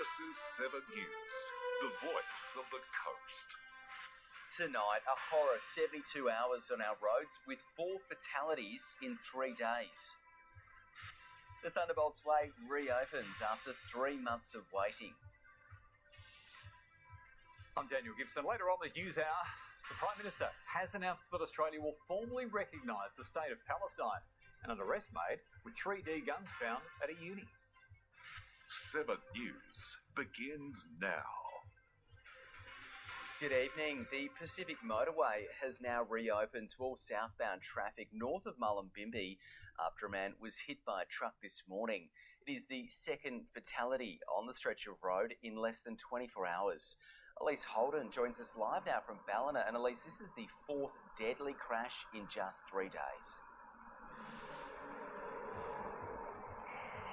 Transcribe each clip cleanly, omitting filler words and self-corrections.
This is 7 News, the voice of the coast. Tonight, a horror 72 hours on our roads with 4 fatalities in 3 days. The Thunderbolts Way reopens after 3 months of waiting. I'm Daniel Gibson. Later on this news hour, the Prime Minister has announced that Australia will formally recognise the state of Palestine and an arrest made with 3D guns found at a uni. 7 News begins now. Good evening. The Pacific Motorway has now reopened to all southbound traffic north of Mullumbimby after a man was hit by a truck this morning. It is the second fatality on the stretch of road in less than 24 hours. Elise Holden joins us live now from Ballina. And Elise, this is the 4th deadly crash in just 3 days.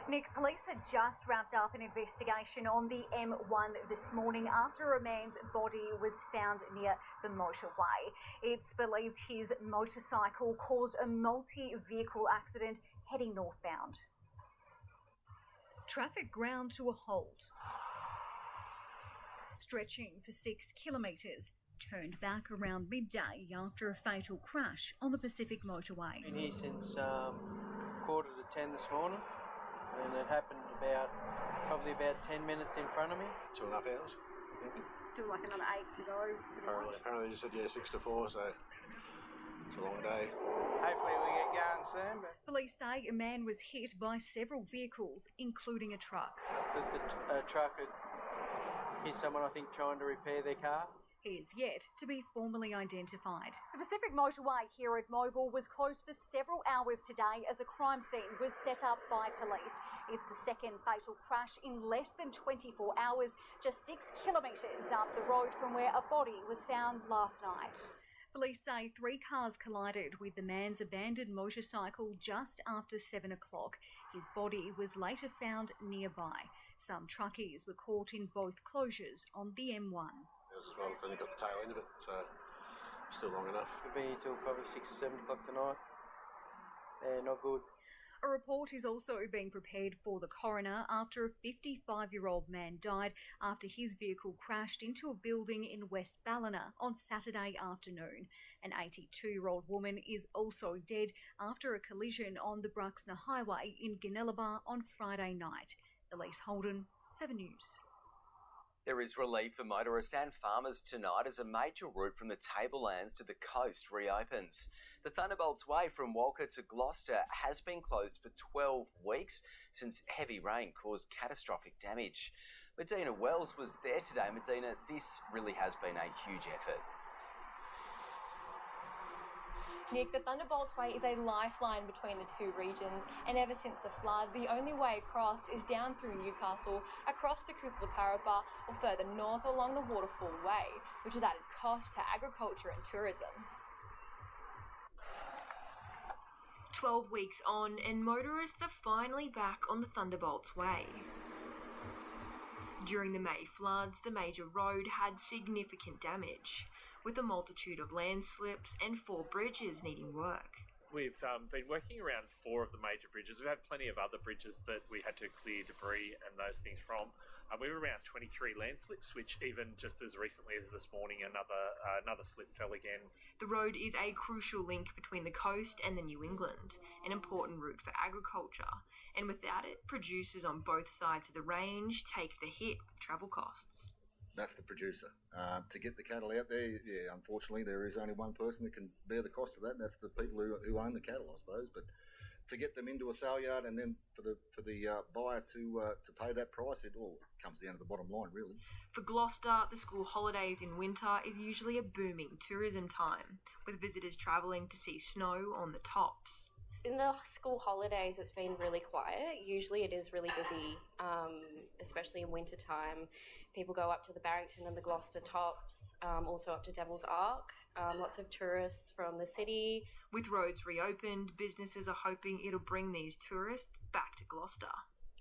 Nick, police had just wrapped up an investigation on the M1 this morning after a man's body was found near the motorway. It's believed his motorcycle caused a multi-vehicle accident heading northbound. Traffic ground to a halt, stretching for 6 kilometres, turned back around midday after a fatal crash on the Pacific Motorway. Been here since 9:45 this morning. And it happened probably about 10 minutes in front of me. 2.5 hours. It's still like another 8 to go. Apparently they just said 6 to 4, so it's a long day. Hopefully we get going soon. But Police say a man was hit by several vehicles, including a truck. the truck had hit someone, I think, trying to repair their car. He is yet to be formally identified. The Pacific Motorway here at Mobile was closed for several hours today as a crime scene was set up by police. It's the second fatal crash in less than 24 hours, just 6 kilometres up the road from where a body was found last night. Police say 3 cars collided with the man's abandoned motorcycle just after 7 o'clock. His body was later found nearby. Some truckies were caught in both closures on the M1. As well, only got the tail end of it, so still long enough. We'll be here till probably 6 or 7 o'clock tonight. Yeah, not good. A report is also being prepared for the coroner after a 55-year-old man died after his vehicle crashed into a building in West Ballina on Saturday afternoon. An 82-year-old woman is also dead after a collision on the Bruxner Highway in Ginellaba on Friday night. Elise Holden, 7 News. There is relief for motorists and farmers tonight as a major route from the tablelands to the coast reopens. The Thunderbolts Way from Walker to Gloucester has been closed for 12 weeks since heavy rain caused catastrophic damage. Medina Wells was there today. Medina, this really has been a huge effort. Nick, the Thunderbolts Way is a lifeline between the two regions, and ever since the flood, the only way across is down through Newcastle, across to Coopla-Carraba, or further north along the Waterfall Way, which has added cost to agriculture and tourism. 12 weeks on, and motorists are finally back on the Thunderbolts Way. During the May floods, the major road had significant damage, with a multitude of landslips and 4 bridges needing work. We've been working around 4 of the major bridges. We've had plenty of other bridges that we had to clear debris and those things from. We were around 23 landslips, which even just as recently as this morning, another slip fell again. The road is a crucial link between the coast and the New England, an important route for agriculture, and without it, producers on both sides of the range take the hit with travel costs. That's the producer. To get the cattle out there, yeah, unfortunately, there is only one person that can bear the cost of that, and that's the people who own the cattle, I suppose. But to get them into a sale yard and then for the buyer to pay that price, it all comes down to the bottom line, really. For Gloucester, the school holidays in winter is usually a booming tourism time, with visitors travelling to see snow on the tops. In the school holidays, it's been really quiet. Usually it is really busy, especially in winter time. People go up to the Barrington and the Gloucester tops, also up to Devil's Arc. Lots of tourists from the city. With roads reopened, businesses are hoping it'll bring these tourists back to Gloucester.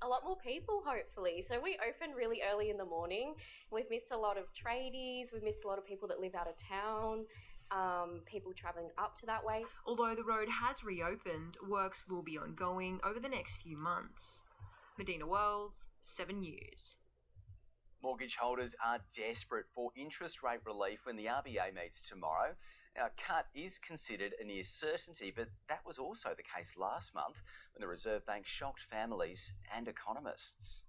A lot more people, hopefully. So we opened really early in the morning. We've missed a lot of tradies. We've missed a lot of people that live out of town. People travelling up to that way. Although the road has reopened, works will be ongoing over the next few months. Medina Wells, 7 News. Mortgage holders are desperate for interest rate relief when the RBA meets tomorrow. Now, a cut is considered a near certainty, but that was also the case last month when the Reserve Bank shocked families and economists.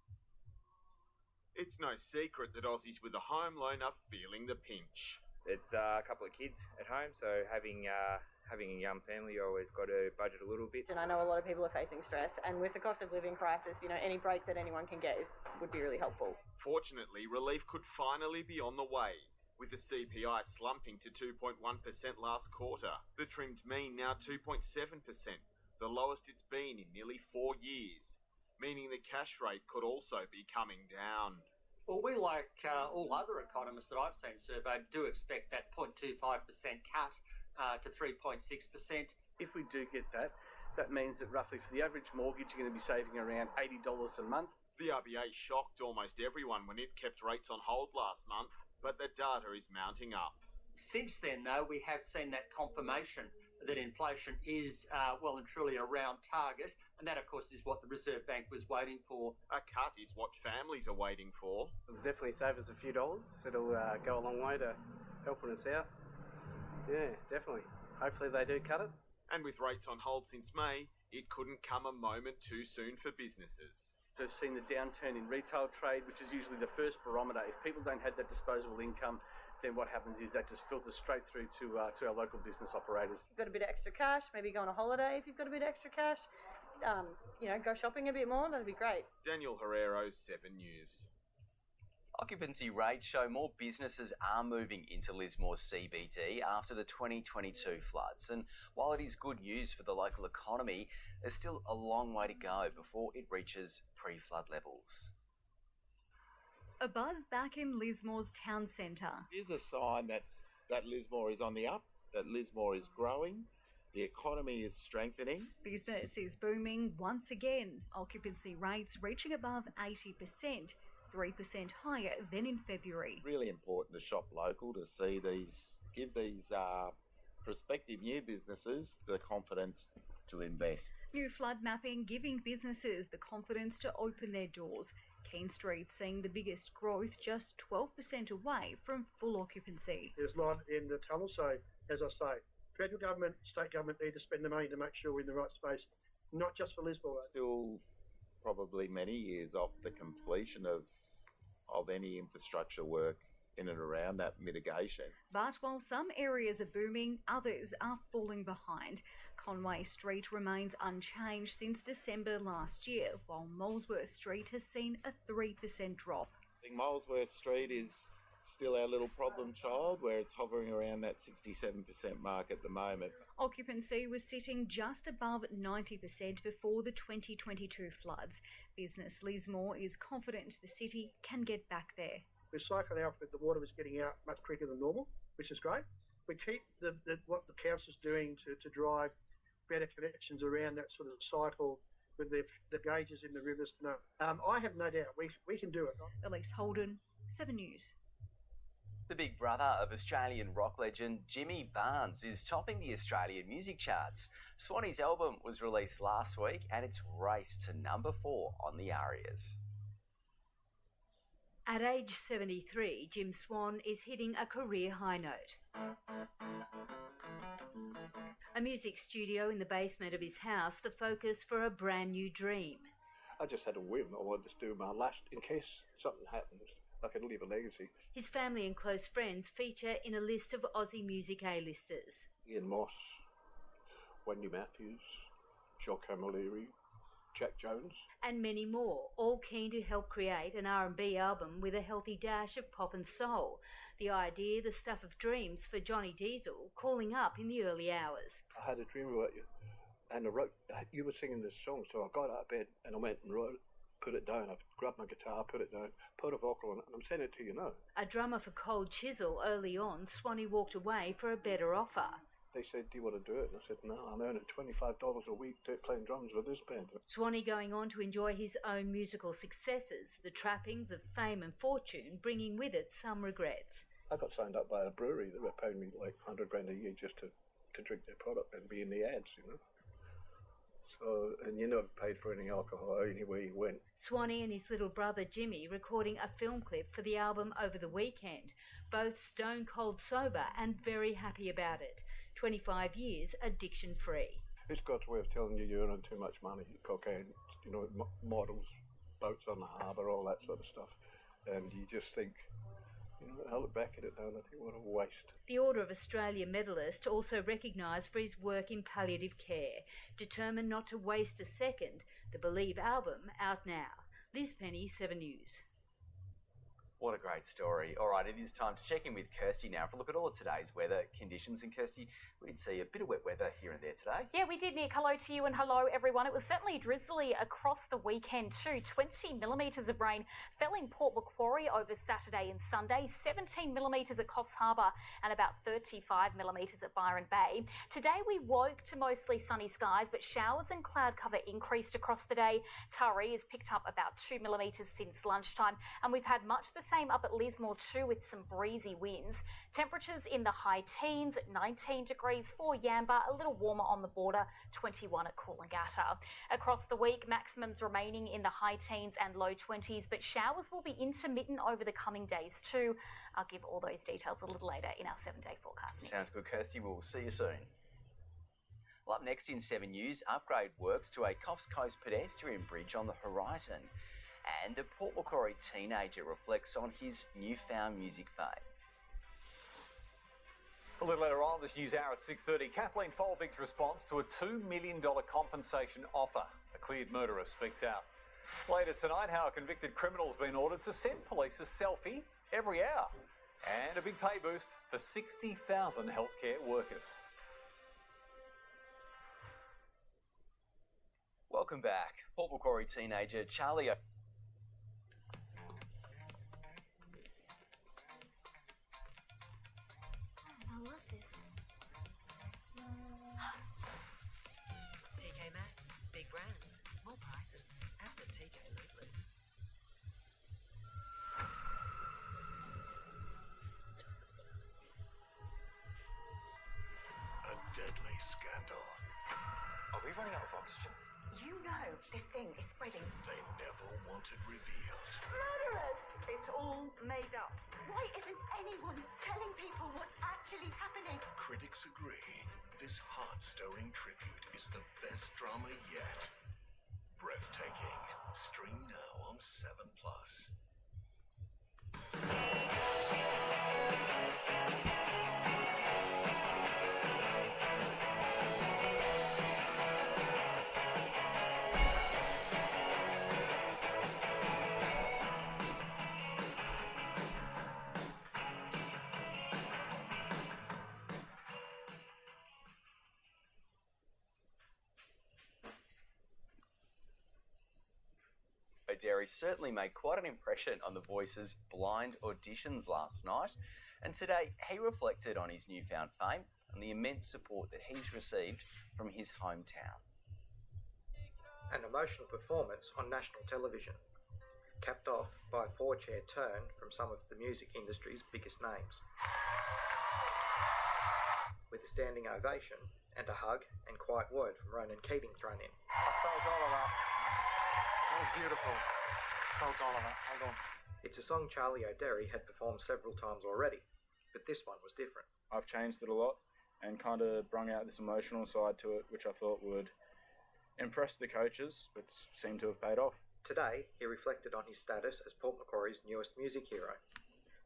It's no secret that Aussies with a home loan are feeling the pinch. It's a couple of kids at home, so having a young family, you always got to budget a little bit. And I know a lot of people are facing stress, and with the cost of living crisis, any break that anyone can get would be really helpful. Fortunately, relief could finally be on the way, with the CPI slumping to 2.1% last quarter. The trimmed mean now 2.7%, the lowest it's been in nearly 4 years, meaning the cash rate could also be coming down. Well, we, like all other economists that I've seen surveyed, do expect that 0.25% cut to 3.6%. If we do get that, that means that roughly for the average mortgage, you're going to be saving around $80 a month. The RBA shocked almost everyone when it kept rates on hold last month, but the data is mounting up. Since then, though, we have seen that confirmation that inflation is well and truly around target, and that, of course, is what the Reserve Bank was waiting for. A cut is what families are waiting for. It'll definitely save us a few dollars. It'll go a long way to helping us out. Yeah, definitely. Hopefully they do cut it. And with rates on hold since May, it couldn't come a moment too soon for businesses. We've seen the downturn in retail trade, which is usually the first barometer. If people don't have that disposable income, then what happens is that just filters straight through to our local business operators. If you've got a bit of extra cash, maybe go on a holiday if you've got a bit of extra cash. Go shopping a bit more, that'd be great. Daniel Herrero, 7 News. Occupancy rates show more businesses are moving into Lismore's CBD after the 2022 floods. And while it is good news for the local economy, there's still a long way to go before it reaches pre-flood levels. A buzz back in Lismore's town centre. It is a sign that Lismore is on the up, that Lismore is growing, the economy is strengthening. Business is booming once again. Occupancy rates reaching above 80%, 3% higher than in February. Really important to shop local to see give these prospective new businesses the confidence to invest. New flood mapping giving businesses the confidence to open their doors. Keene Street seeing the biggest growth, just 12% away from full occupancy. There's light in the tunnel, so as I say, federal government, state government need to spend the money to make sure we're in the right space, not just for Lismore. Still probably many years off the completion of any infrastructure work in and around that mitigation. But while some areas are booming, others are falling behind. Conway Street remains unchanged since December last year, while Molesworth Street has seen a 3% drop. I think Molesworth Street is still our little problem child, where it's hovering around that 67% mark at the moment. Occupancy was sitting just above 90% before the 2022 floods. Business Lismore is confident the city can get back there. With Cyclone Alfred, the water was getting out much quicker than normal, which is great. We keep what the council's doing to drive better connections around that sort of cycle with the gauges in the rivers. No, I have no doubt we can do it. Elise Holden, 7 News. The big brother of Australian rock legend Jimmy Barnes is topping the Australian music charts. Swanee's album was released last week and it's raced to number 4 on the ARIAs. At age 73, Jim Swan is hitting a career high note. A music studio in the basement of his house, the focus for a brand new dream. I just had a whim. I wanted to do my last in case something happens. I could leave a legacy. His family and close friends feature in a list of Aussie music A-listers. Ian Moss, Wendy Matthews, Jock Camilleri, Jack Jones. And many more, all keen to help create an R&B album with a healthy dash of pop and soul. The idea, the stuff of dreams for Johnny Diesel, calling up in the early hours. I had a dream about you, and I wrote, you were singing this song, so I got out of bed and I went and wrote it. Put it down, I grabbed my guitar, put it down, put a vocal on it, and I'm sending it to you now. A drummer for Cold Chisel early on, Swanee walked away for a better offer. They said, do you want to do it? And I said, no, I'm earning $25 a week playing drums with this band. Swanee going on to enjoy his own musical successes, the trappings of fame and fortune, bringing with it some regrets. I got signed up by a brewery. They were paying me like $100 grand a year just to drink their product and be in the ads, you know. So, and you never paid for any alcohol anywhere you went. Swanee and his little brother Jimmy recording a film clip for the album over the weekend. Both stone cold sober and very happy about it. 25 years addiction free. It's God's way of telling you you earn too much money. Cocaine, you know, models, boats on the harbour, all that sort of stuff. And you just think, you know, I look back at it now and I think, what a waste. The Order of Australia medalist also recognised for his work in palliative care. Determined not to waste a second, the Believe album out now. Liz Penny, 7 News. What a great story. All right, it is time to check in with Kirstie now for a look at all of today's weather conditions. And Kirstie, we did see a bit of wet weather here and there today. Yeah, we did, Nick. Hello to you and hello, everyone. It was certainly drizzly across the weekend too. 20 millimetres of rain fell in Port Macquarie over Saturday and Sunday, 17 millimetres at Coffs Harbour and about 35 millimetres at Byron Bay. Today we woke to mostly sunny skies, but showers and cloud cover increased across the day. Taree has picked up about 2 millimetres since lunchtime, and we've had much the same up at Lismore too, with some breezy winds. Temperatures in the high teens, 19 degrees for Yamba, a little warmer on the border, 21 at Coolangatta. Across the week, maximums remaining in the high teens and low 20s, but showers will be intermittent over the coming days too. I'll give all those details a little later in our 7-day forecast. Sounds good, Kirstie. We'll see you soon. Well, up next in 7 News, upgrade works to a Coffs Coast pedestrian bridge on the horizon. And a Port Macquarie teenager reflects on his newfound music fame. A little later on this news hour at 6:30, Kathleen Folbig's response to a $2 million compensation offer. The cleared murderer speaks out. Later tonight, how a convicted criminal's been ordered to send police a selfie every hour. And a big pay boost for 60,000 healthcare workers. Welcome back. Port Macquarie teenager Charlie... I love this. TK Maxx, big brands, small prices. Apps at TK lately. A deadly scandal. Are we running out of oxygen? You know this thing is spreading. They never wanted revealed. Murderers! It's all made up. Why isn't anyone telling people what's actually happening? Critics agree. This heart-stirring tribute is the best drama yet. Breathtaking. Stream now on 7+. Derry certainly made quite an impression on the Voice's blind auditions last night, and today he reflected on his newfound fame and the immense support that he's received from his hometown. An emotional performance on national television, capped off by a 4-chair turn from some of the music industry's biggest names. With a standing ovation and a hug and quiet word from Ronan Keating thrown in. I felt all of that. That was beautiful. Felt all of it. Hold on. It's a song Charlie O'Derry had performed several times already, but this one was different. I've changed it a lot and kind of brung out this emotional side to it, which I thought would impress the coaches, but seemed to have paid off. Today, he reflected on his status as Port Macquarie's newest music hero,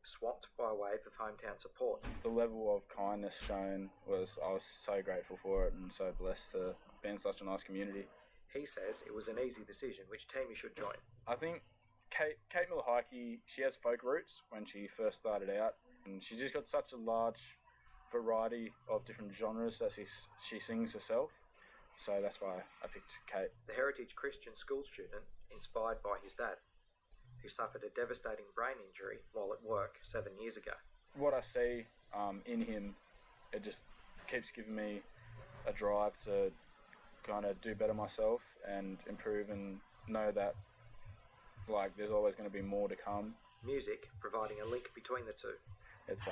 swamped by a wave of hometown support. The level of kindness shown I was so grateful for it and so blessed to be in such a nice community. He says it was an easy decision which team he should join. I think Kate Miller-Heike, she has folk roots when she first started out, and she's just got such a large variety of different genres that she sings herself, so that's why I picked Kate. The Heritage Christian school student, inspired by his dad, who suffered a devastating brain injury while at work 7 years ago. What I see in him, it just keeps giving me a drive to kind of do better myself and improve and know that there's always going to be more to come. Music providing a link between the two. It's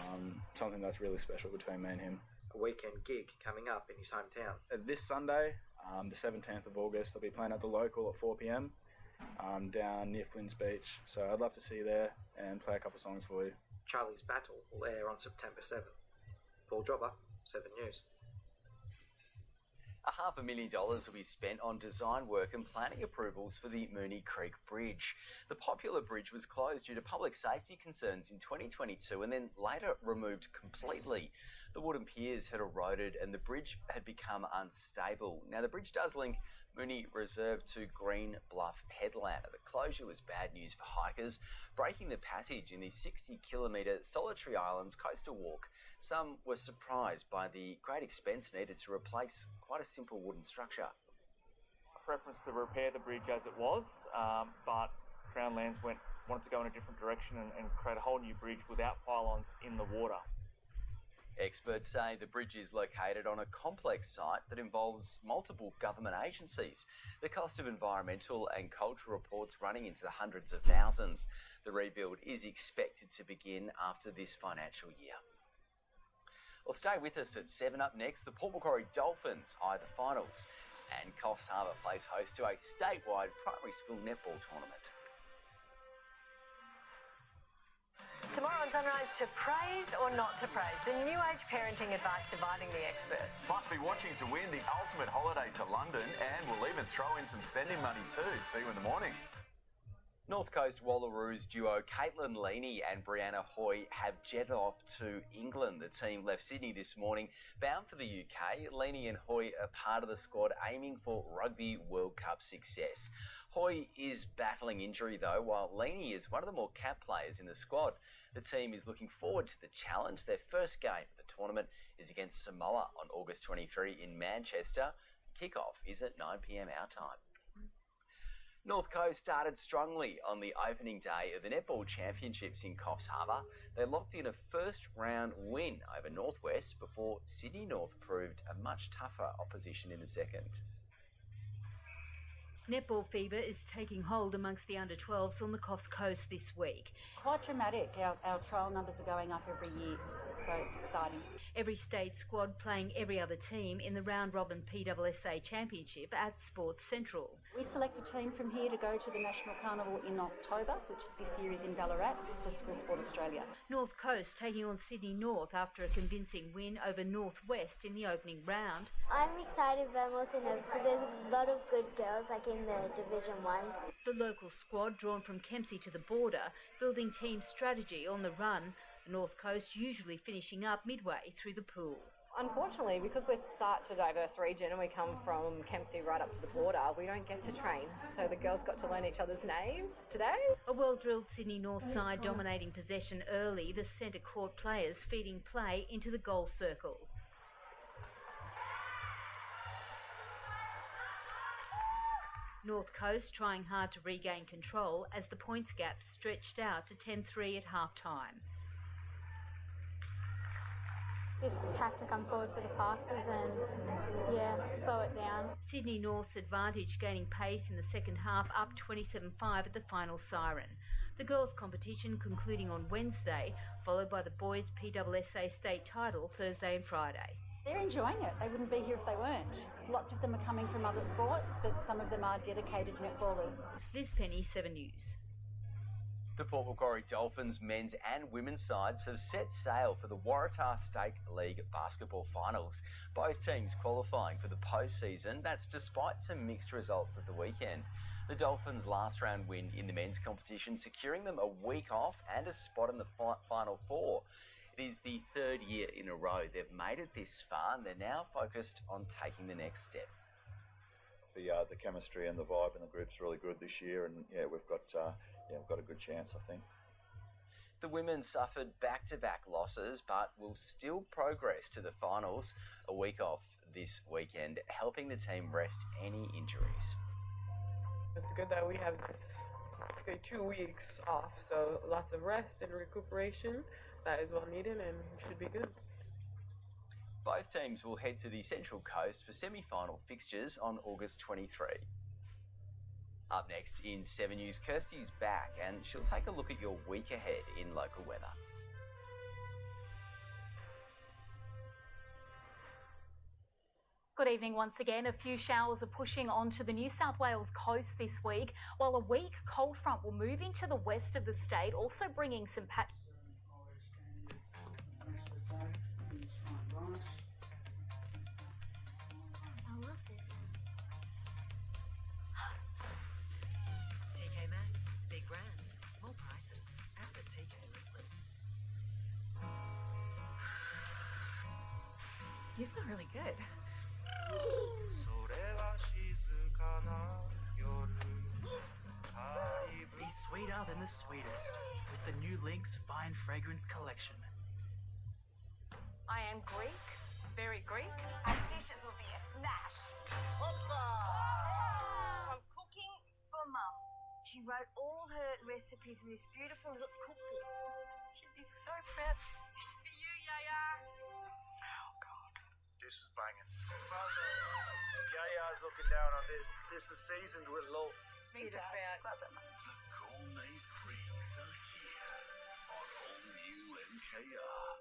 something that's really special between me and him. A weekend gig coming up in his hometown. This Sunday, The 17th of August, I'll be playing at the local at 4 p.m. Down near Flynn's Beach. So I'd love to see you there and play a couple of songs for you. Charlie's Battle will air on September 7th. Paul Jobber, 7 News. $500,000 will be spent on design work and planning approvals for the Moonee Creek Bridge. The popular bridge was closed due to public safety concerns in 2022 and then later removed completely. The wooden piers had eroded and the bridge had become unstable. Now, the bridge does link Moonee Reserve to Green Bluff Headland. The closure was bad news for hikers, breaking the passage in the 60-kilometre Solitary Islands coastal walk. Some were surprised by the great expense needed to replace quite a simple wooden structure. Preference to repair the bridge as it was, but Crown Lands wanted to go in a different direction and create a whole new bridge without pylons in the water. Experts say the bridge is located on a complex site that involves multiple government agencies. The cost of environmental and cultural reports running into the hundreds of thousands. The rebuild is expected to begin after this financial year. Well, stay with us at 7 up next. The Port Macquarie Dolphins eye the finals and Coffs Harbour plays host to a statewide primary school netball tournament. Tomorrow on Sunrise, to praise or not to praise, the new age parenting advice dividing the experts. Must be watching to win the ultimate holiday to London, and we'll even throw in some spending money too. See you in the morning. North Coast Wallaroos duo Caitlin Leaney and Brianna Hoy have jetted off to England. The team left Sydney this morning, bound for the UK. Leaney and Hoy are part of the squad aiming for Rugby World Cup success. Hoy is battling injury though, while Leaney is one of the more capped players in the squad. The team is looking forward to the challenge. Their first game of the tournament is against Samoa on August 23 in Manchester. Kick-off is at 9 p.m. our time. North Coast started strongly on the opening day of the Netball Championships in Coffs Harbour. They locked in a first-round win over Northwest before Sydney North proved a much tougher opposition in the second. Netball fever is taking hold amongst the under-12s on the Coffs Coast this week. Quite dramatic. Our trial numbers are going up every year, so it's exciting. Every state squad playing every other team in the round-robin PWSA Championship at Sports Central. We select a team from here to go to the National Carnival in October, which this year is in Ballarat, for Sport Australia. North Coast taking on Sydney North after a convincing win over Northwest in the opening round. I'm excited, but I'm also nervous because there's a lot of good girls like in the Division 1. The local squad, drawn from Kempsey to the border, building team strategy on the run. North Coast usually finishing up midway through the pool. Unfortunately, because we're such a diverse region and we come from Kempsey right up to the border, we don't get to train. So the girls got to learn each other's names today. A well-drilled Sydney North side dominating possession early, the centre court players feeding play into the goal circle. North Coast trying hard to regain control as the points gap stretched out to 10-3 at half-time. Just have to come forward for the passes and, slow it down. Sydney North's advantage gaining pace in the second half, up 27-5 at the final siren. The girls' competition concluding on Wednesday, followed by the boys' PWSA state title Thursday and Friday. They're enjoying it. They wouldn't be here if they weren't. Lots of them are coming from other sports, but some of them are dedicated netballers. Liz Penny, 7 News. The Port Macquarie Dolphins men's and women's sides have set sail for the Waratah State League basketball finals. Both teams qualifying for the postseason. That's despite some mixed results at the weekend. The Dolphins' last round win in the men's competition, securing them a week off and a spot in the Final Four. It is the third year in a row they've made it this far, and they're now focused on taking the next step. The chemistry and the vibe in the group's really good this year, and we've got a good chance, I think. The women suffered back-to-back losses, but will still progress to the finals. A week off this weekend, helping the team rest any injuries. It's good that we have this 2 weeks off, so lots of rest and recuperation. That is well needed and should be good. Both teams will head to the Central Coast for semi-final fixtures on August 23. Up next in 7 News, Kirstie's back and she'll take a look at your week ahead in local weather. Good evening once again. A few showers are pushing onto the New South Wales coast this week, while a weak cold front will move into the west of the state, also bringing some patches. I love this. TK Maxx. Big brands, small prices. Apps at TK Maxx. You smell really good. Be sweeter than the sweetest with the new Lynx Fine Fragrance Collection. I am Greek, very Greek. Our dishes will be a smash. I'm cooking for Mum. She wrote all her recipes in this beautiful little cookbook. She'd be so proud. This is for you, Yaya. Oh, God. This is banging. Yaya's looking down on this. This is seasoned with love. Me too. Well done, Mum. The gourmet creams are here on all new NKR.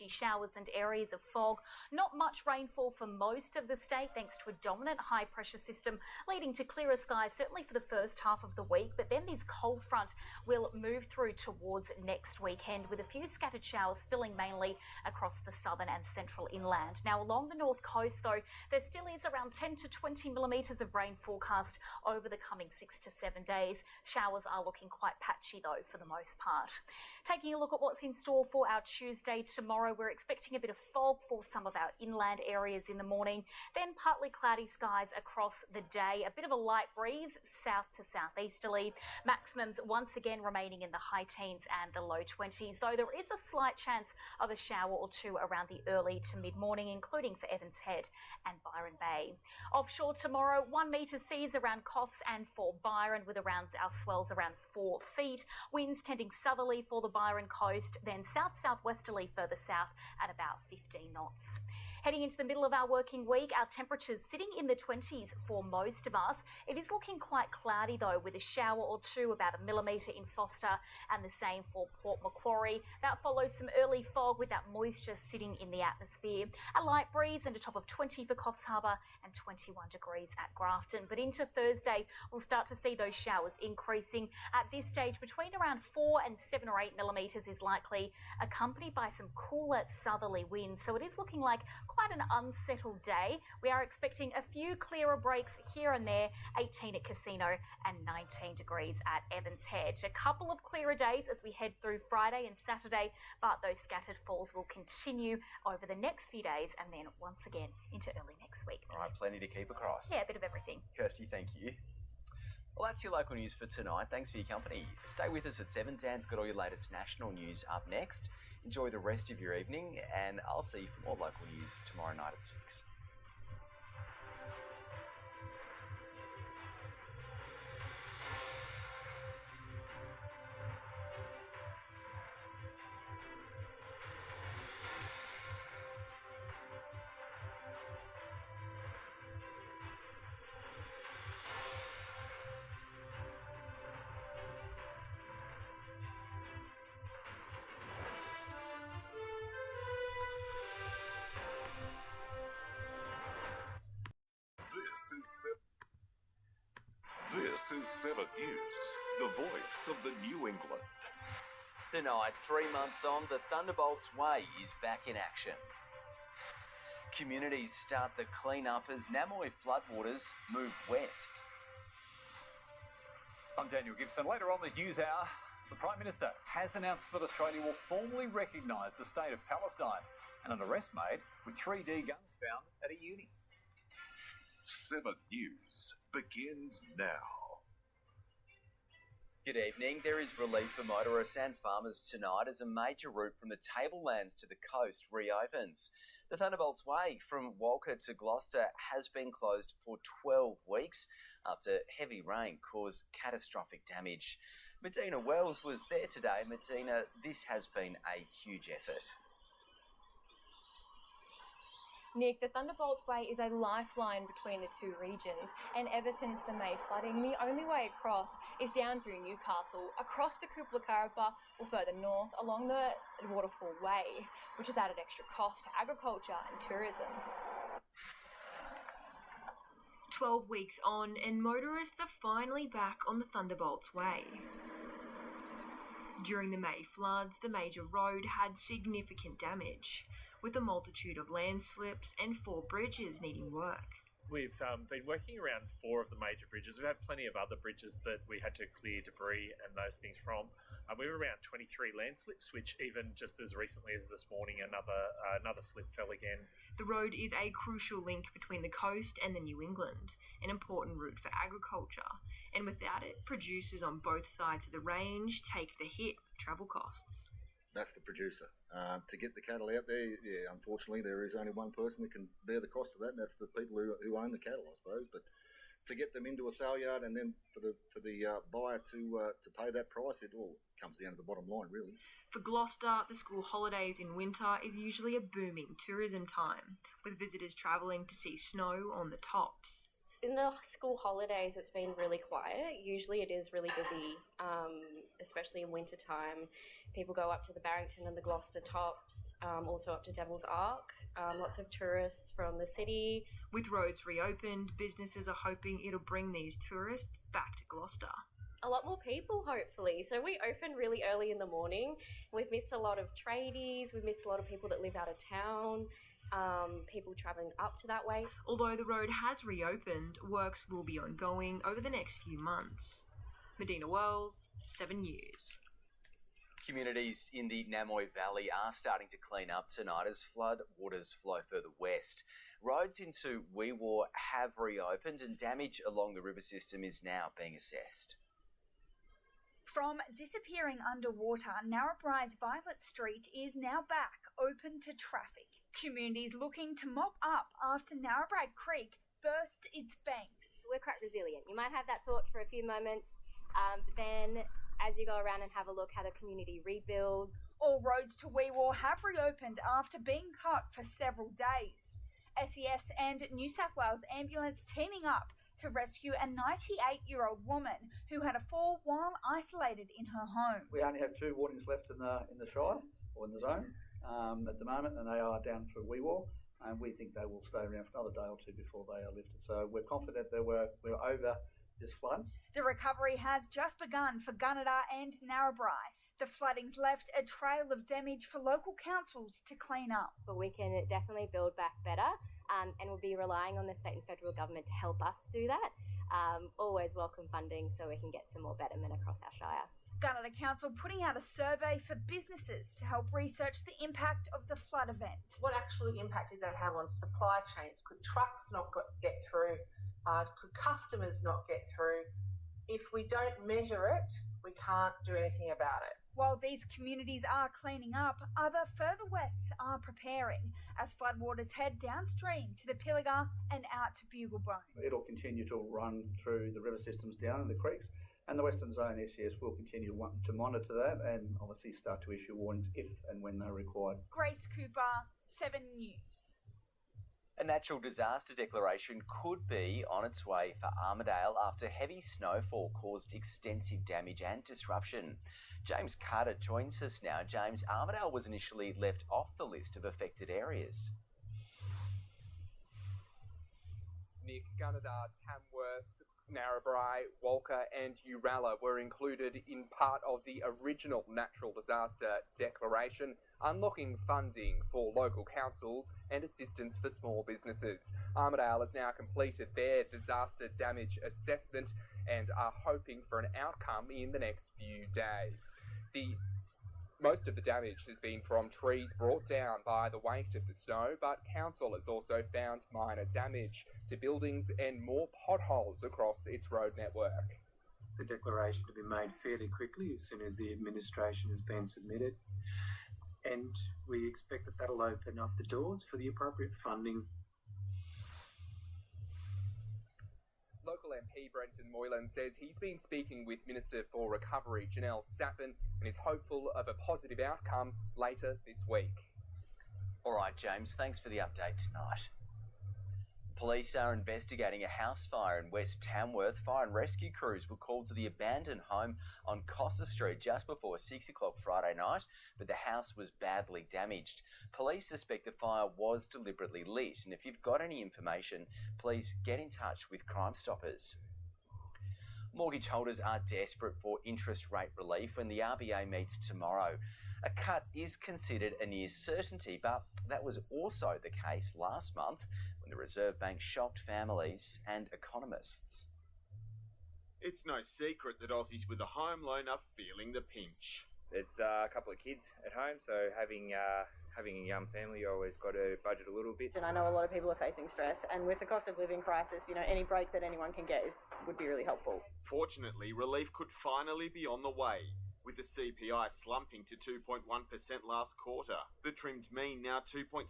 Showers and areas of fog. Not much rainfall for most of the state thanks to a dominant high pressure system leading to clearer skies certainly for the first half of the week, but then this cold front will move through towards next weekend with a few scattered showers spilling mainly across the southern and central inland. Now along the north coast though, there still is around 10 to 20 millimetres of rain forecast over the coming 6 to 7 days. Showers are looking quite patchy though for the most part. Taking a look at what's in store for our Tuesday tomorrow, we're expecting a bit of fog for some of our inland areas in the morning, then partly cloudy skies across the day, a bit of a light breeze south to southeasterly, maximums once again remaining in the high teens and the low 20s, though there is a slight chance of a shower or two around the early to mid-morning, including for Evans Head and Byron Bay. Offshore tomorrow, 1 metre seas around Coffs and for Byron, with around our swells around 4 feet, winds tending southerly for the Byron coast, then south-southwesterly further south at about 15 knots. Heading into the middle of our working week, our temperatures sitting in the 20s for most of us. It is looking quite cloudy though, with a shower or two, about a millimetre in Foster, and the same for Port Macquarie. That follows some early fog with that moisture sitting in the atmosphere. A light breeze and a top of 20 for Coffs Harbour and 21 degrees at Grafton. But into Thursday, we'll start to see those showers increasing. At this stage, between around 4 and 7 or 8 millimetres is likely, accompanied by some cooler southerly winds. So it is looking like quite an unsettled day. We are expecting a few clearer breaks here and there, 18 at Casino and 19 degrees at Evans Head. A couple of clearer days as we head through Friday and Saturday, but those scattered falls will continue over the next few days and then once again into early next week. All right, plenty to keep across. Yeah, a bit of everything. Kirstie, thank you. Well, that's your local news for tonight. Thanks for your company. Stay with us at 7. Dan's got all your latest national news up next. Enjoy the rest of your evening, and I'll see you for more local news tomorrow night at 6. This is 7 News, the voice of the New England. Tonight, 3 months on, the Thunderbolts Way is back in action. Communities start the clean up as Namoy floodwaters move west. I'm Daniel Gibson. Later on this news hour, the Prime Minister has announced that Australia will formally recognise the state of Palestine, and an arrest made with 3D guns found at a uni. 7 News begins now. Good evening. There is relief for motorists and farmers tonight as a major route from the tablelands to the coast reopens. The Thunderbolts Way from Walker to Gloucester has been closed for 12 weeks after heavy rain caused catastrophic damage. Medina Wells was there today. Medina, this has been a huge effort. Nick, the Thunderbolts Way is a lifeline between the two regions, and ever since the May flooding, the only way across is down through Newcastle, across to Kubla-Caraba, or further north along the Waterfall Way, which has added extra cost to agriculture and tourism. 12 weeks on, and motorists are finally back on the Thunderbolts Way. During the May floods, the major road had significant damage, with a multitude of landslips and 4 bridges needing work. We've been working around 4 of the major bridges. We've had plenty of other bridges that we had to clear debris and those things from. We were around 23 landslips, which even just as recently as this morning, another slip fell again. The road is a crucial link between the coast and the New England, an important route for agriculture, and without it, producers on both sides of the range take the hit with travel costs. That's the producer. To get the cattle out there, yeah, unfortunately, there is only one person that can bear the cost of that, and that's the people who own the cattle, I suppose. But to get them into a sale yard and then for the buyer to pay that price, it all comes down to the bottom line, really. For Gloucester, the school holidays in winter is usually a booming tourism time, with visitors travelling to see snow on the tops. In the school holidays, it's been really quiet. Usually it is really busy, especially in winter time. People go up to the Barrington and the Gloucester tops, also up to Devil's Arc. Lots of tourists from the city. With roads reopened, businesses are hoping it'll bring these tourists back to Gloucester. A lot more people, hopefully. So we open really early in the morning. We've missed a lot of tradies. We've missed a lot of people that live out of town. People travelling up to that way. Although the road has reopened, works will be ongoing over the next few months. Medina Wells, 7 News. Communities in the Namoy Valley are starting to clean up tonight as flood waters flow further west. Roads into Wee Waa have reopened and damage along the river system is now being assessed. From disappearing underwater, Narrabri's Violet Street is now back open to traffic. Communities looking to mop up after Narrabri Creek bursts its banks. We're quite resilient. You might have that thought for a few moments, but then as you go around and have a look how the community rebuilds. All roads to Wee Waa have reopened after being cut for several days. SES and New South Wales Ambulance teaming up to rescue a 98-year-old woman who had a fall while isolated in her home. We only have 2 warnings left in the Shire, or in the zone, at the moment, and they are down for Wee Waa, and we think they will stay around for another day or 2 before they are lifted. So we're confident that we're over this flood. The recovery has just begun for Gunnedah and Narrabri. The flooding's left a trail of damage for local councils to clean up. But we can definitely build back better, and we'll be relying on the state and federal government to help us do that. Always welcome funding so we can get some more betterment across our shire. Gunnedah Council putting out a survey for businesses to help research the impact of the flood event. What actual impact did that have on supply chains? Could trucks not get through? Could customers not get through? If we don't measure it, we can't do anything about it. While these communities are cleaning up, other further wests are preparing as floodwaters head downstream to the Pilliga and out to Buglebone. It'll continue to run through the river systems down in the creeks, and the Western Zone SES will continue to monitor that and obviously start to issue warnings if and when they're required. Grace Cooper, 7 News. A natural disaster declaration could be on its way for Armidale after heavy snowfall caused extensive damage and disruption. James Carter joins us now. James, Armidale was initially left off the list of affected areas. Nick, Gunnedah, Tamworth, Narrabri, Walker and Uralla were included in part of the original natural disaster declaration, unlocking funding for local councils and assistance for small businesses. Armidale has now completed their disaster damage assessment and are hoping for an outcome in the next few days. Most of the damage has been from trees brought down by the weight of the snow, but council has also found minor damage to buildings and more potholes across its road network. The declaration to be made fairly quickly as soon as the administration has been submitted. and we expect that that'll open up the doors for the appropriate funding. Local MP Brenton Moylan says he's been speaking with Minister for Recovery Janelle Sappin and is hopeful of a positive outcome later this week. All right, James, thanks for the update tonight. Police are investigating a house fire in West Tamworth. Fire and rescue crews were called to the abandoned home on Costa Street just before 6 o'clock Friday night, but the house was badly damaged. Police suspect the fire was deliberately lit, and if you've got any information, please get in touch with Crime Stoppers. Mortgage holders are desperate for interest rate relief when the RBA meets tomorrow. A cut is considered a near certainty, but that was also the case last month when the Reserve Bank shocked families and economists. It's no secret that Aussies with a home loan are feeling the pinch. It's a couple of kids at home, so having a young family, you always got to budget a little bit. And I know a lot of people are facing stress, and with the cost of living crisis, any break that anyone can get would be really helpful. Fortunately, relief could finally be on the way, with the CPI slumping to 2.1% last quarter. The trimmed mean now 2.7%,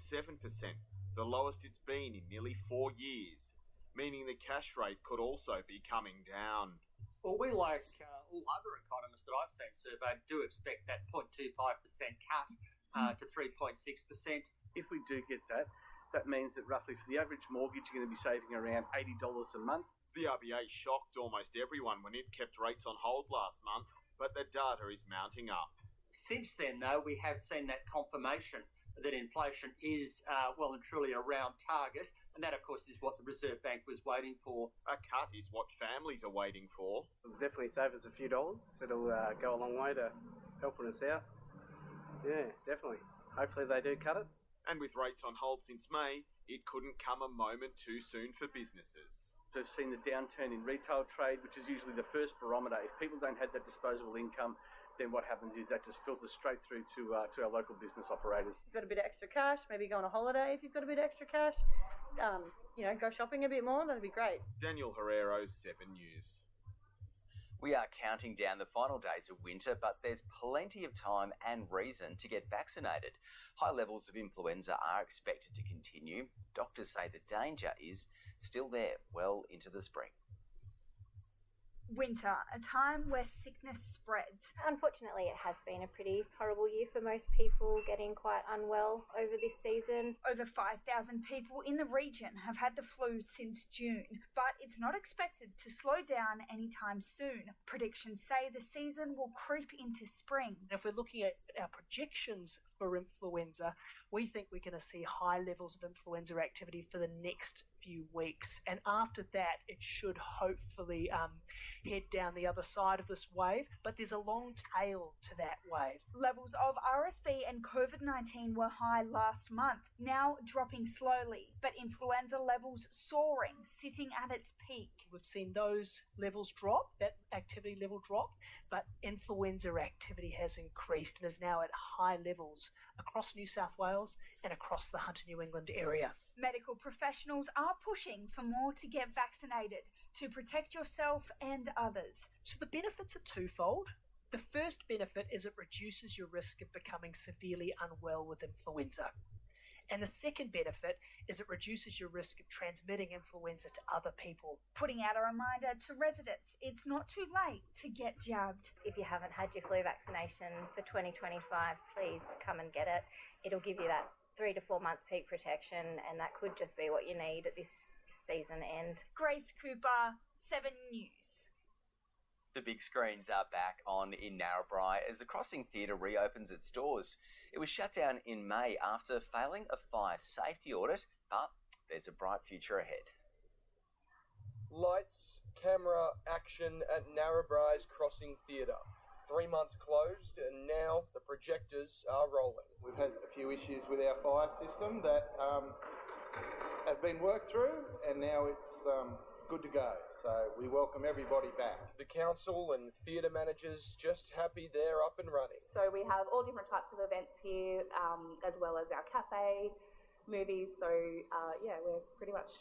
the lowest it's been in nearly 4 years, meaning the cash rate could also be coming down. Well, we, like all other economists that I've seen surveyed, do expect that 0.25% cut to 3.6%. If we do get that, that means that roughly for the average mortgage, you're going to be saving around $80 a month. The RBA shocked almost everyone when it kept rates on hold last month, but the data is mounting up. Since then, though, we have seen that confirmation that inflation is well and truly around target, and that, of course, is what the Reserve Bank was waiting for. A cut is what families are waiting for. It'll definitely save us a few dollars. It'll go a long way to helping us out. Yeah, definitely. Hopefully they do cut it. And with rates on hold since May, it couldn't come a moment too soon for businesses. We've seen the downturn in retail trade, which is usually the first barometer. If people don't have that disposable income, then what happens is that just filters straight through to our local business operators. If you've got a bit of extra cash, maybe go on a holiday if you've got a bit of extra cash. Go shopping a bit more, that'd be great. Daniel Herrero, 7 News. We are counting down the final days of winter, but there's plenty of time and reason to get vaccinated. High levels of influenza are expected to continue. Doctors say the danger is still there well into the spring. Winter, a time where sickness spreads. Unfortunately, it has been a pretty horrible year for most people, getting quite unwell over this season. Over 5,000 people in the region have had the flu since June, but it's not expected to slow down anytime soon. Predictions say the season will creep into spring. If we're looking at our projections for influenza, we think we're going to see high levels of influenza activity for the next few weeks. And after that, it should hopefully head down the other side of this wave, but there's a long tail to that wave. Levels of RSV and COVID-19 were high last month, now dropping slowly, but influenza levels soaring, sitting at its peak. We've seen those levels drop, that activity level drop, but influenza activity has increased and is now at high levels across New South Wales and across the Hunter New England area. Medical professionals are pushing for more to get vaccinated to protect yourself and others. So the benefits are twofold. The first benefit is it reduces your risk of becoming severely unwell with influenza. And the second benefit is it reduces your risk of transmitting influenza to other people. Putting out a reminder to residents, it's not too late to get jabbed. If you haven't had your flu vaccination for 2025, please come and get it. It'll give you that 3 to 4 months peak protection, and that could just be what you need at this season end. Grace Cooper, 7 News. The big screens are back on in Narrabri as the Crossing Theatre reopens its doors. It was shut down in May after failing a fire safety audit, but there's a bright future ahead. Lights, camera, action at Narrabri's Crossing Theatre. 3 months closed, and now the projectors are rolling. We've had a few issues with our fire system that have been worked through, and now it's good to go. So we welcome everybody back. The council and theatre managers just happy they're up and running. So we have all different types of events here, as well as our cafe, movies. So we're pretty much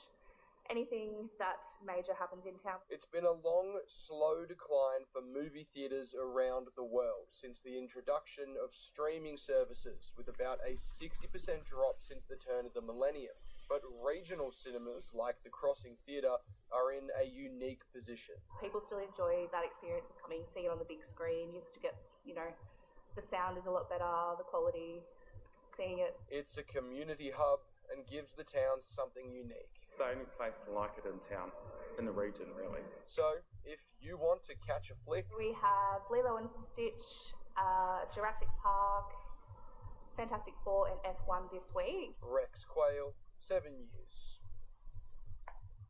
anything that major happens in town. It's been a long, slow decline for movie theatres around the world since the introduction of streaming services, with about a 60% drop since the turn of the millennium. But regional cinemas, like the Crossing Theatre, are in a unique position. People still enjoy that experience of coming, seeing it on the big screen. You used to get, the sound is a lot better, the quality, seeing it. It's a community hub and gives the town something unique. It's the only place like it in town, in the region, really. So, if you want to catch a flick... We have Lilo and Stitch, Jurassic Park, Fantastic Four and F1 this week. Rex Quail, 7 News.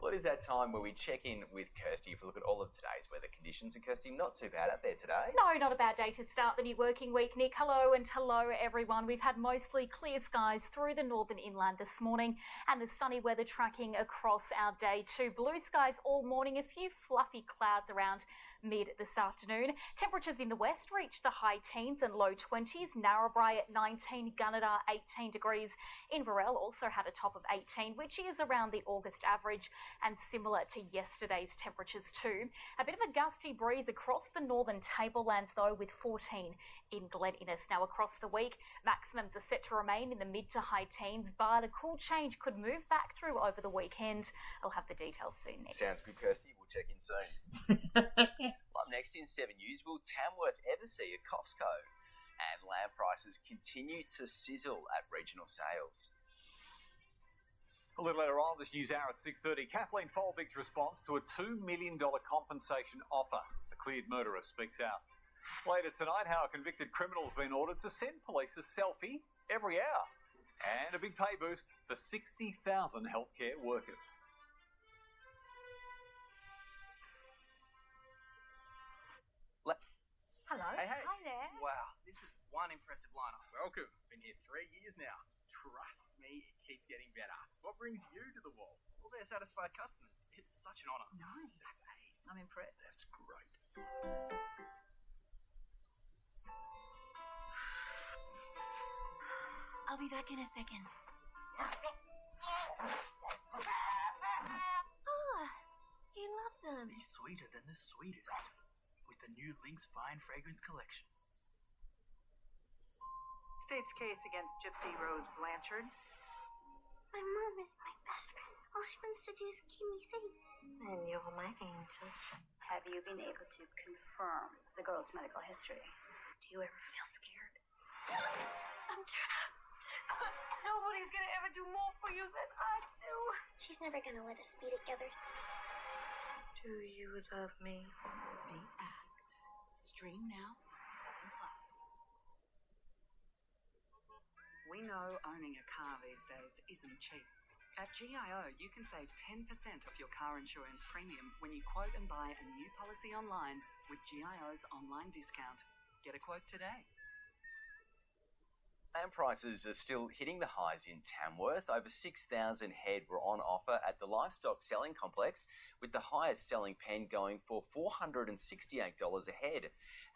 Well, it is that time where we check in with Kirstie for a look at all of today's weather conditions. And Kirstie, not too bad out there today. No, not a bad day to start the new working week, Nick. Hello and hello, everyone. We've had mostly clear skies through the northern inland this morning, and the sunny weather tracking across our day too. Blue skies all morning, a few fluffy clouds around mid this afternoon. Temperatures in the west reach the high teens and low 20s. Narrabri at 19, Gunnedah 18 degrees. Inverell also had a top of 18, which is around the August average and similar to yesterday's temperatures too. A bit of a gusty breeze across the northern tablelands though, with 14 in Glen Innes. Now across the week, maximums are set to remain in the mid to high teens, but a cool change could move back through over the weekend. I'll have the details soon, Nick. Sounds good, Kirstie. We'll check in soon. Up next in 7 News, will Tamworth ever see a Costco? And lamb prices continue to sizzle at regional sales. A little later on this news hour at 6:30, Kathleen Folbig's response to a $2 million compensation offer. The cleared murderer speaks out. Later tonight, how a convicted criminal has been ordered to send police a selfie every hour. And a big pay boost for 60,000 healthcare workers. Hello. Hey. Hi there. Wow, this is one impressive lineup. Welcome. Been here 3 years now. Trust me, it keeps getting better. What brings you to the wall? Well, they're satisfied customers. It's such an honour. Nice. That's ace. I'm impressed. That's great. I'll be back in a second. You love them. Be sweeter than the sweetest. With the new Lynx Fine Fragrance Collection. State's case against Gypsy Rose Blanchard. My mom is my best friend. All she wants to do is keep me safe. And you're my angel. Have you been able to confirm the girl's medical history? Do you ever feel scared? I'm trapped. Nobody's gonna ever do more for you than I do. She's never gonna let us be together. Do you love me? The Act. Stream now on 7+. We know owning a car these days isn't cheap. At GIO, you can save 10% off your car insurance premium when you quote and buy a new policy online with GIO's online discount. Get a quote today. Lamb prices are still hitting the highs in Tamworth. Over 6,000 head were on offer at the livestock selling complex, with the highest selling pen going for $468 a head.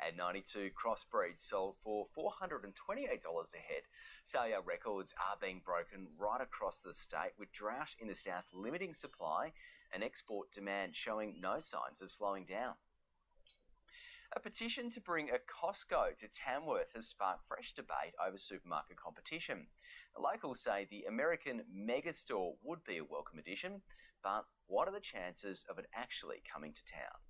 And 92 crossbreeds sold for $428 a head. Sale records are being broken right across the state, with drought in the south limiting supply and export demand showing no signs of slowing down. A petition to bring a Costco to Tamworth has sparked fresh debate over supermarket competition. The locals say the American megastore would be a welcome addition, but what are the chances of it actually coming to town?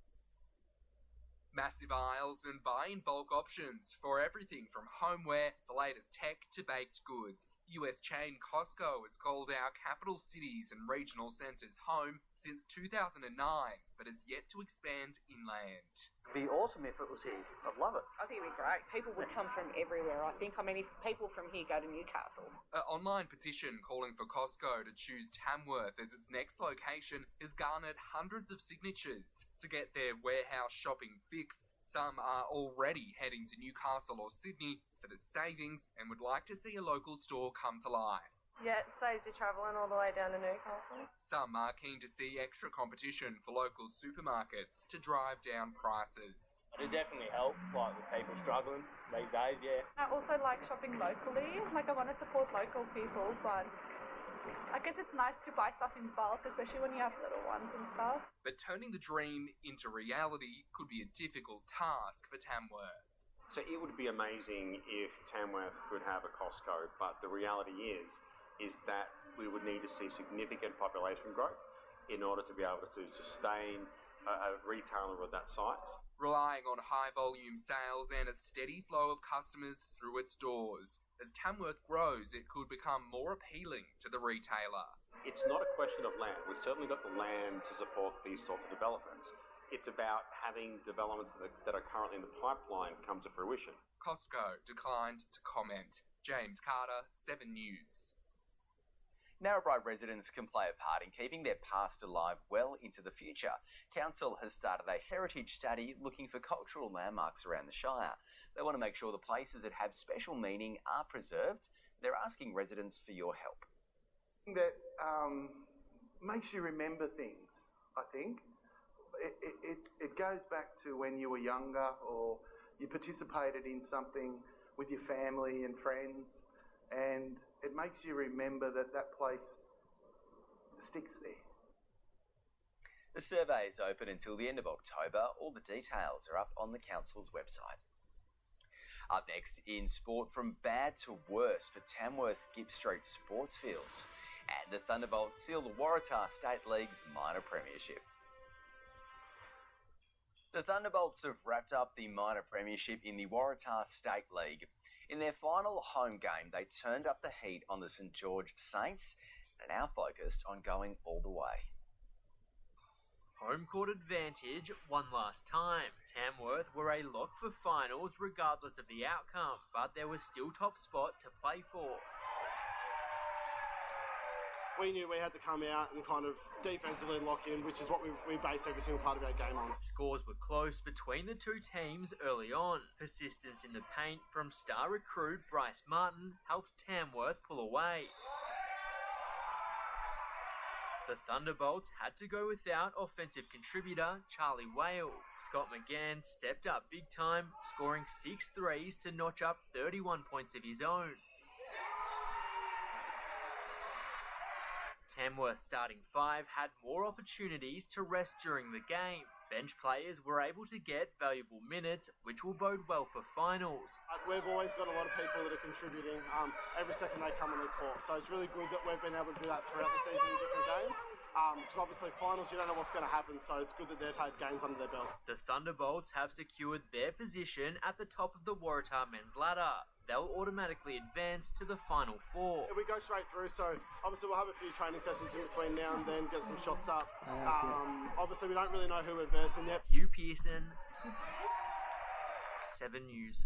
Massive aisles and buy-in-bulk options for everything from homeware, the latest tech to baked goods. US chain Costco has called our capital cities and regional centres home since 2009, but has yet to expand inland. It'd be awesome if it was here. I'd love it. I think it'd be great. People would come from everywhere, I think. I mean, if people from here go to Newcastle. An online petition calling for Costco to choose Tamworth as its next location has garnered hundreds of signatures. To get their warehouse shopping fix, some are already heading to Newcastle or Sydney for the savings and would like to see a local store come to life. Yeah, it saves you travelling all the way down to Newcastle. Some are keen to see extra competition for local supermarkets to drive down prices. It'll definitely help, like with people struggling these days, yeah. I also like shopping locally. Like, I want to support local people, but I guess it's nice to buy stuff in bulk, especially when you have little ones and stuff. But turning the dream into reality could be a difficult task for Tamworth. So it would be amazing if Tamworth could have a Costco, but the reality is that we would need to see significant population growth in order to be able to sustain a retailer of that size. Relying on high volume sales and a steady flow of customers through its doors. As Tamworth grows, it could become more appealing to the retailer. It's not a question of land. We've certainly got the land to support these sorts of developments. It's about having developments that are currently in the pipeline come to fruition. Costco declined to comment. James Carter, 7 News. Narrabri residents can play a part in keeping their past alive well into the future. Council has started a heritage study looking for cultural landmarks around the Shire. They want to make sure the places that have special meaning are preserved. They're asking residents for your help. That makes you remember things, I think. It goes back to when you were younger or you participated in something with your family and friends, and it makes you remember that place sticks there. The survey is open until the end of October. All the details are up on the council's website. Up next in sport, from bad to worse for Tamworth's Gipp Street sports fields. And the Thunderbolts seal the Waratah State League's minor premiership. The Thunderbolts have wrapped up the minor premiership in the Waratah State League. In their final home game, they turned up the heat on the St George Saints and are now focused on going all the way. Home court advantage one last time. Tamworth were a lock for finals regardless of the outcome, but there was still top spot to play for. We knew we had to come out and kind of defensively lock in, which is what we base every single part of our game on. Scores were close between the two teams early on. Persistence in the paint from star recruit Bryce Martin helped Tamworth pull away. The Thunderbolts had to go without offensive contributor Charlie Whale. Scott McGann stepped up big time, scoring 6 threes to notch up 31 points of his own. Tamworth starting 5 had more opportunities to rest during the game. Bench players were able to get valuable minutes, which will bode well for finals. We've always got a lot of people that are contributing every second they come on the court. So it's really good that we've been able to do that throughout the season in different games. Because obviously finals, you don't know what's going to happen, so it's good that they've had games under their belt. The Thunderbolts have secured their position at the top of the Waratah men's ladder. They'll automatically advance to the final 4. We go straight through, so obviously we'll have a few training sessions in between now and then, get some shots up. Obviously we don't really know who we're versing yet. Hugh Pearson, 7 News.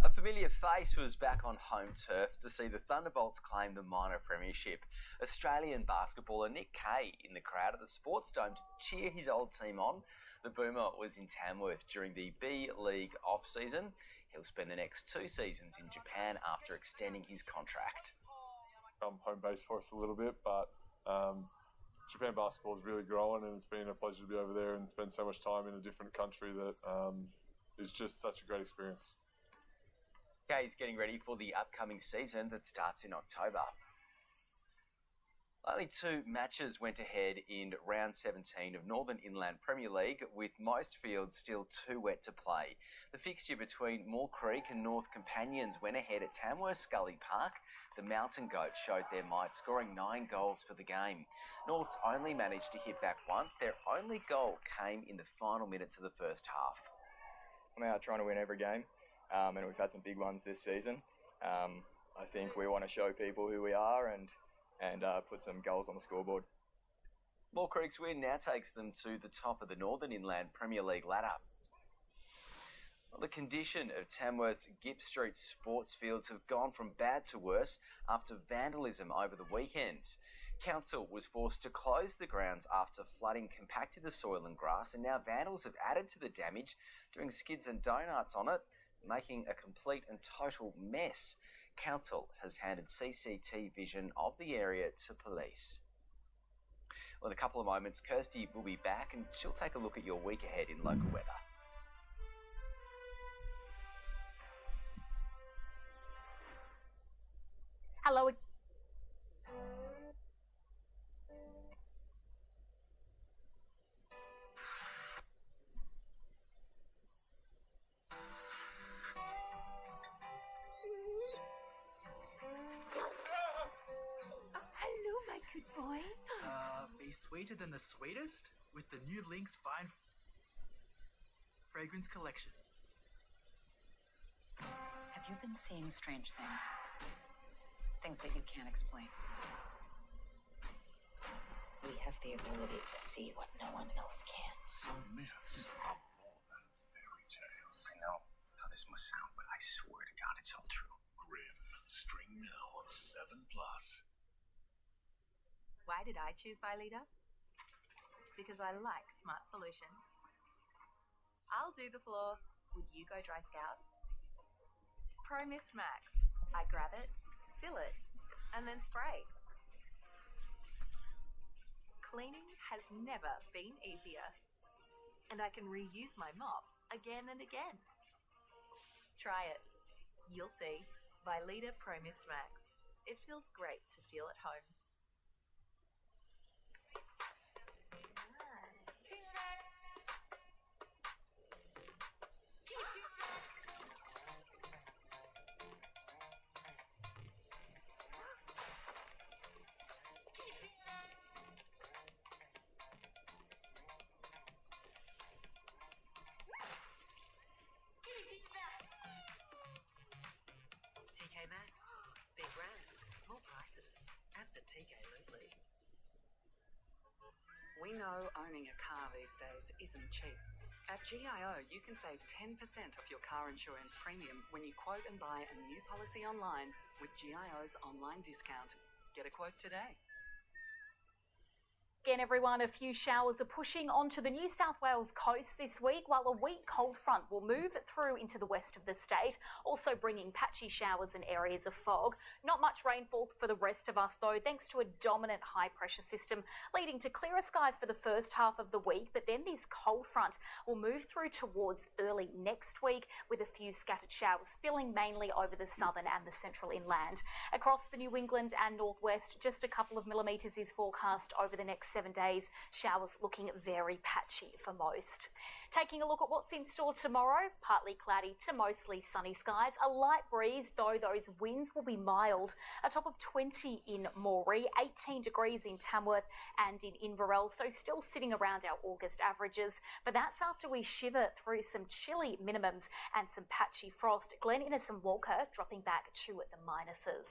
A familiar face was back on home turf to see the Thunderbolts claim the minor premiership. Australian basketballer Nick Kay in the crowd at the Sports Dome to cheer his old team on. The Boomer was in Tamworth during the B-League off-season. He'll spend the next 2 seasons in Japan after extending his contract. Home base for us a little bit, but Japan basketball is really growing, and it's been a pleasure to be over there and spend so much time in a different country that is just such a great experience. Kay's getting ready for the upcoming season that starts in October. Only 2 matches went ahead in round 17 of Northern Inland Premier League, with most fields still too wet to play. The fixture between Moore Creek and North Companions went ahead at Tamworth Scully Park. The Mountain Goats showed their might, scoring 9 goals for the game. Norths only managed to hit back once. Their only goal came in the final minutes of the first half. I'm out trying to win every game, and we've had some big ones this season. I think we want to show people who we are and put some goals on the scoreboard. Moore Creek's win now takes them to the top of the Northern Inland Premier League ladder. Well, the condition of Tamworth's Gipp Street sports fields have gone from bad to worse after vandalism over the weekend. Council was forced to close the grounds after flooding compacted the soil and grass, and now vandals have added to the damage, doing skids and donuts on it, making a complete and total mess. Council has handed CCT vision of the area to police. Well, in a couple of moments, Kirstie will be back and she'll take a look at your week ahead in local weather. Hello. sweeter than the sweetest with the new Lynx Fine Fragrance Collection. Have you been seeing strange things? Things that you can't explain. We have the ability to see what no one else can. Some myths are more than fairy tales. I know how this must sound, but I swear to God it's all true. Grim. Stream now on 7+. Why did I choose Bylita? Because I like smart solutions. I'll do the floor. Would you go dry scout? Pro Mist Max. I grab it, fill it, and then spray. Cleaning has never been easier. And I can reuse my mop again and again. Try it. You'll see. Bylita Pro Mist Max. It feels great to feel at home. TK Maxx. Big brands, small prices. Apps at TK lately. We know owning a car these days isn't cheap. At GIO, you can save 10% off your car insurance premium when you quote and buy a new policy online with GIO's online discount. Get a quote today. Again, everyone, a few showers are pushing onto the New South Wales coast this week, while a weak cold front will move through into the west of the state, also bringing patchy showers and areas of fog. Not much rainfall for the rest of us, though, thanks to a dominant high-pressure system, leading to clearer skies for the first half of the week. But then this cold front will move through towards early next week, with a few scattered showers spilling mainly over the southern and the central inland. Across the New England and northwest, just a couple of millimetres is forecast over the next 7 days. Showers looking very patchy for most. Taking a look at what's in store tomorrow, partly cloudy to mostly sunny skies. A light breeze, though those winds will be mild. A top of 20 in Moree, 18 degrees in Tamworth and in Inverell, so still sitting around our August averages. But that's after we shiver through some chilly minimums and some patchy frost. Glen Innes and Walker dropping back to the minuses.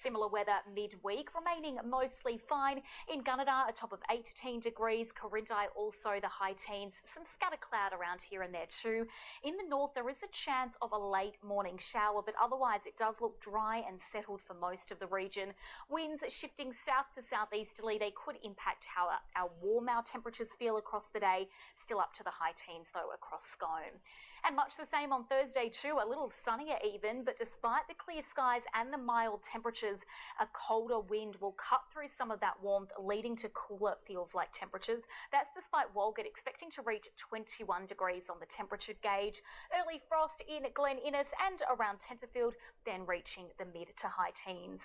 Similar weather midweek, remaining mostly fine. In Gunnedah, a top of 18 degrees. Corindai also the high teens. Some scattered cloud around here and there too. In the north, there is a chance of a late morning shower, but otherwise it does look dry and settled for most of the region. Winds shifting south to southeasterly. They could impact how warm our temperatures feel across the day. Still up to the high teens though across Scone. And much the same on Thursday too, a little sunnier even, but despite the clear skies and the mild temperatures, a colder wind will cut through some of that warmth, leading to cooler feels-like temperatures. That's despite Walgett expecting to reach 21 degrees on the temperature gauge. Early frost in Glen Innes and around Tenterfield, then reaching the mid to high teens.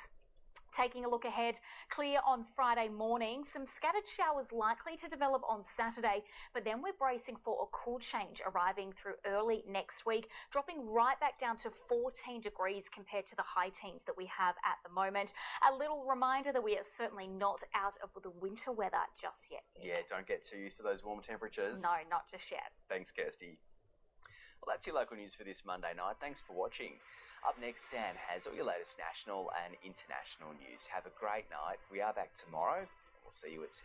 Taking a look ahead, clear on Friday morning, some scattered showers likely to develop on Saturday, but then we're bracing for a cool change arriving through early next week, dropping right back down to 14 degrees compared to the high teens that we have at the moment. A little reminder that we are certainly not out of the winter weather just yet. Yeah, don't get too used to those warm temperatures. No, not just yet. Thanks, Kirstie. Well, that's your local news for this Monday night. Thanks for watching. Up next, Dan has all your latest national and international news. Have a great night. We are back tomorrow. We'll see you at 6.